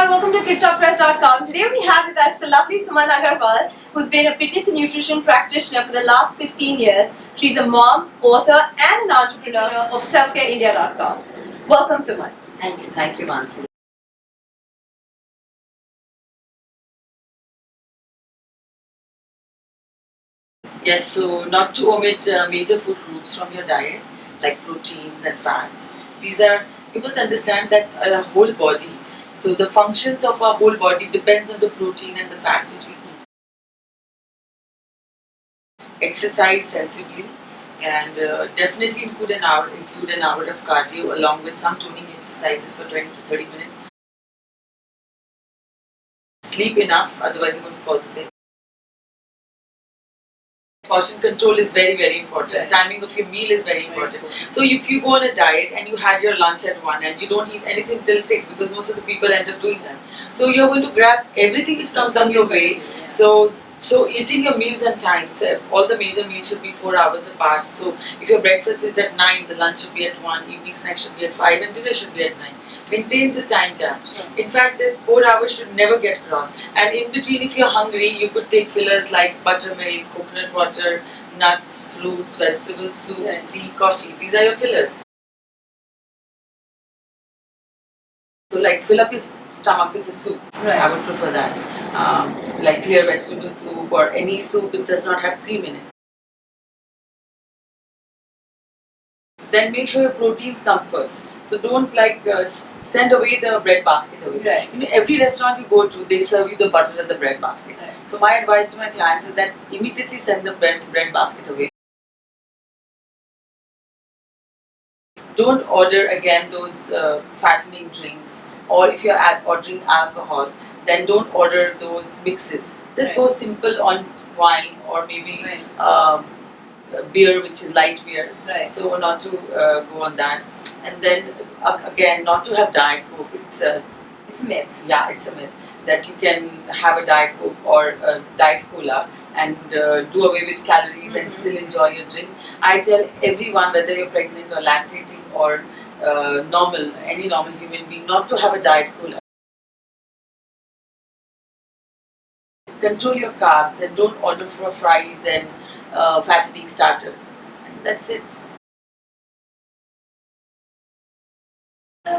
everyone, welcome to kidstalkpress.com. Today we have with us the lovely Suman Agarwal, who's been a fitness and nutrition practitioner for the last 15 years. She's a mom, author and an entrepreneur of selfcareindia.com. Welcome, Suman. Thank you, Mansi. Yes, so not to omit major food groups from your diet, like proteins and fats. You must understand that a whole body, so the functions of our whole body depends on the protein and the fats which we eat. Exercise sensibly and definitely include an hour of cardio along with some toning exercises for 20 to 30 minutes. Sleep enough, otherwise you're going to fall sick. Portion control is very, very important. Right. Timing of your meal is very important. So if you go on a diet and you had your lunch at 1 and you don't eat anything till 6, because most of the people end up doing that. So you're going to grab everything which comes on your way. Yeah. So eating your meals and time. So all the major meals should be 4 hours apart. So if your breakfast is at 9, the lunch should be at 1, evening snack should be at 5 and dinner should be at 9. Maintain this time gap. In fact, this 4 hours should never get crossed. And in between, if you're hungry, you could take fillers like buttermilk, coconut water, nuts, fruits, vegetables, soups, tea, coffee. These are your fillers. So like fill up your stomach with a soup. Right. I would prefer that. Like clear vegetable soup or any soup which does not have cream in it. Then make sure your proteins come first. So don't send away the bread basket away. Right. You know, every restaurant you go to, they serve you the butter and the bread basket. Right. So my advice to my clients is that immediately send the bread basket away. Don't order again those fattening drinks, or if you're ordering alcohol, then don't order those mixes. Just Right. go simple on wine or maybe Right. beer, which is light beer. Right. So not to go on that. And then again, not to have Diet Coke. It's a myth. Yeah, it's a myth that you can have a Diet Coke or a Diet Cola and do away with calories and still enjoy your drink. I tell everyone, whether you're pregnant or lactating or any normal human being, not to have a Diet Cola. Control your carbs and don't order for fries and fattening starters. And that's it.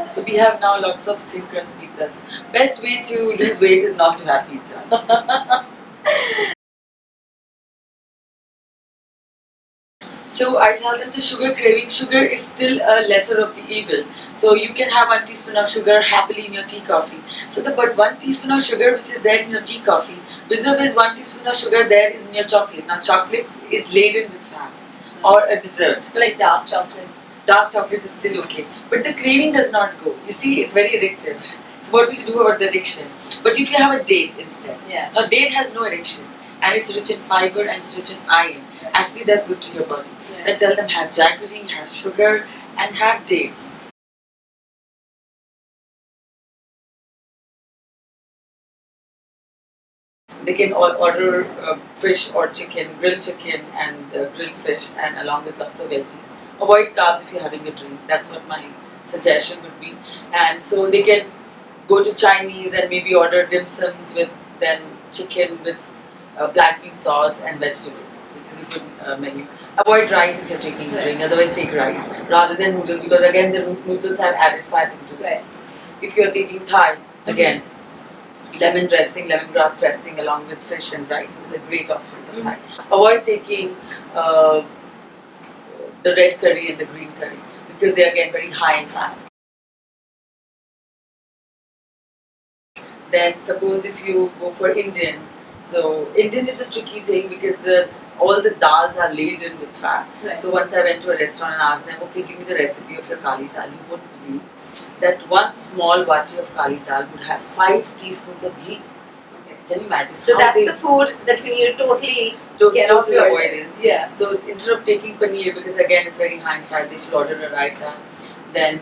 So we have now lots of thin crust pizzas. Best way to lose weight is not to have pizzas. So I tell them the sugar craving. Sugar is still a lesser of the evil. So you can have 1 teaspoon of sugar happily in your tea coffee. But 1 teaspoon of sugar which is there in your tea coffee, vis-a-vis 1 teaspoon of sugar there is in your chocolate. Now chocolate is laden with fat or a dessert. Like dark chocolate. Dark chocolate is still okay. But the craving does not go. You see, it's very addictive. So what we do about the addiction? But if you have a date instead. Yeah. Now date has no addiction. And it's rich in fiber and it's rich in iron. Actually does good to your body. So I tell them have jaggery, have sugar and have dates. They can all order fish or chicken, grilled chicken and grilled fish and along with lots of veggies. Avoid carbs if you're having a drink. That's what my suggestion would be. And so they can go to Chinese and maybe order dim sums with then chicken with black bean sauce and vegetables, which is a good menu. Avoid rice if you're taking a drink, otherwise take rice rather than noodles, because again the noodles have added fat into it. Right. If you're taking Thai, again lemon dressing, lemongrass dressing along with fish and rice is a great option for Thai. Avoid taking the red curry and the green curry because they are again very high in fat. Then suppose if you go for Indian, so Indian is a tricky thing because all the dals are laden with fat. Right. So once I went to a restaurant and asked them, okay, give me the recipe of your kali dal, you won't believe that one small vati of kali dal would have 5 teaspoons of ghee. Okay. Can you imagine? So that's the food that we need to totally get off total your avoidance. list. Yeah. So instead of taking paneer, because again it's very high in fat, they should order a raita. Then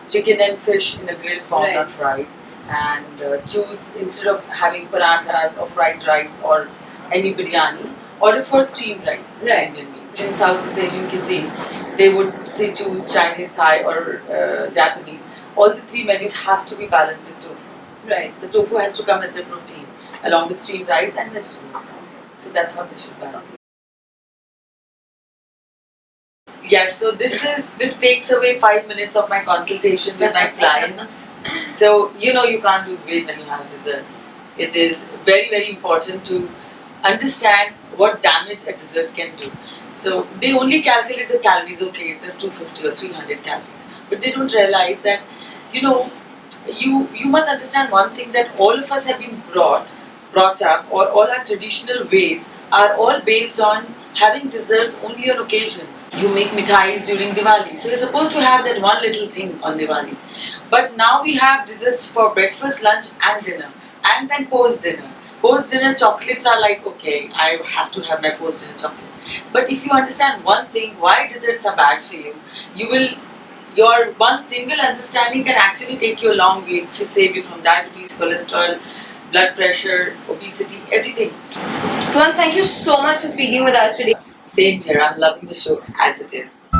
chicken and fish in a grilled form, Right. not fried. And choose, instead of having parathas or fried rice or any biryani, order for steamed rice. Right. Indian meal. In Southeast Asian cuisine, they would say choose Chinese, Thai or Japanese. All the 3 menus has to be balanced with tofu. Right. The tofu has to come as a protein along with steamed rice and vegetables. So that's how this should balance. Yeah, so this takes away 5 minutes of my consultation with my clients. So you can't lose weight when you have desserts. It is very, very important to understand what damage a dessert can do. So they only calculate the calories, okay, it's just 250 or 300 calories. But they don't realize that, you must understand one thing, that all of us have been brought up, or all our traditional ways are all based on having desserts only on occasions. You make mithais during Diwali, so you're supposed to have that one little thing on Diwali. But now we have desserts for breakfast, lunch, and dinner, and then post dinner. Post dinner chocolates are like, okay, I have to have my post dinner chocolates. But if you understand one thing, why desserts are bad for you, your one single understanding can actually take you a long way to save you from diabetes, cholesterol, blood pressure, obesity, everything. Suman, thank you so much for speaking with us today. Same here, I'm loving the show as it is.